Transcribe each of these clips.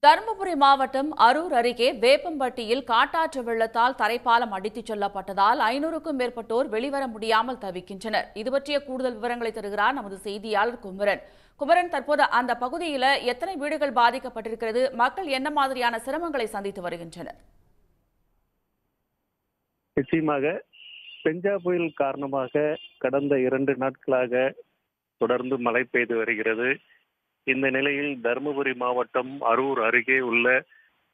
தருமபுரி மாவட்டம் அரூர் அருகே வேப்பம்பட்டியில் காட்டாற்று வெள்ளத்தால் தரைப்பாலம் அடித்துச் செல்லப்பட்டதால் 500க்கும் மேற்பட்டோர் வெளிவர முடியாமல் தவிக்கின்றனர். இதுபற்றிய கூடுதல் விவரங்களை தருகிறார் நமது செய்தியாளர் குமரன். குமரன், தற்போது அந்த பகுதியில் எத்தனை வீடுகள் பாதிக்கப்பட்டிருக்கிறது? மக்கள் என்ன மாதிரியான சிரமங்களை சந்தித்து வருகின்றனர்? நிச்சயமாக பெஞ்சா புயல் காரணமாக கடந்த 2 நாட்களாக தொடர்ந்து மழை பெய்து வருகிறது. இந்த நிலையில் தருமபுரி மாவட்டம் அரூர் அருகே உள்ள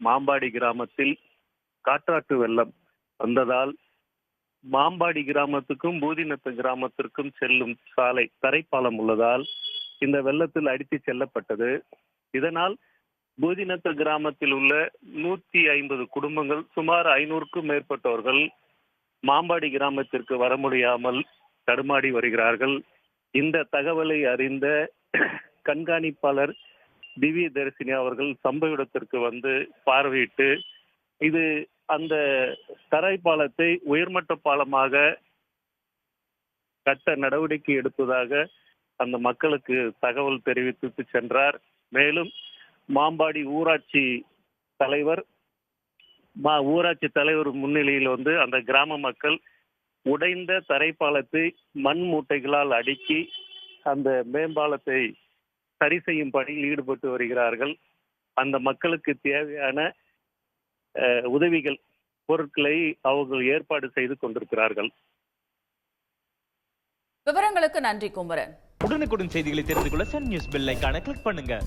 மாம்பாடி கிராமத்தில் காட்டாற்று வெள்ளம் வந்ததால் மாம்பாடி கிராமத்துக்கும் பூதிநத்த கிராமத்திற்கும் செல்லும் சாலை தரைப்பாலம் உள்ளதால் இந்த வெள்ளத்தில் அடித்து செல்லப்பட்டது. இதனால் பூதிநத்த கிராமத்தில் உள்ள 150 குடும்பங்கள் சுமார் 500க்கும் மேற்பட்டவர்கள் மாம்பாடி கிராமத்திற்கு வர முடியாமல் தடுமாடி வருகிறார்கள். இந்த தகவலை அறிந்த கண்காணிப்பாளர் திவ்ய தரிசினி அவர்கள் சம்பவ இடத்திற்கு வந்து பார்வையிட்டு இது அந்த தரைப்பாலத்தை உயர்மட்ட பாலமாக கட்ட நடவடிக்கை எடுப்பதாக அந்த மக்களுக்கு தகவல் தெரிவித்து சென்றார். மேலும் மாம்பாடி ஊராட்சி தலைவர் முன்னிலையில் வந்து அந்த கிராம மக்கள் உடைந்த தரைப்பாலத்தை மண் மூட்டைகளால் அடுக்கி அந்த மேம்பாலத்தை சரி செய்யும் பணியில் ஈடுபட்டு வருகிறார்கள். அந்த மக்களுக்கு தேவையான உதவிகள் பொருட்களை அவர்கள் ஏற்பாடு செய்து கொண்டிருக்கிறார்கள். விவரங்களுக்கு நன்றி குமரன். உடனுக்குடன் செய்திகளை தெரிந்து கொள்ள சன் நியூஸ் பெல் ஐகானை கிளிக் பண்ணுங்க.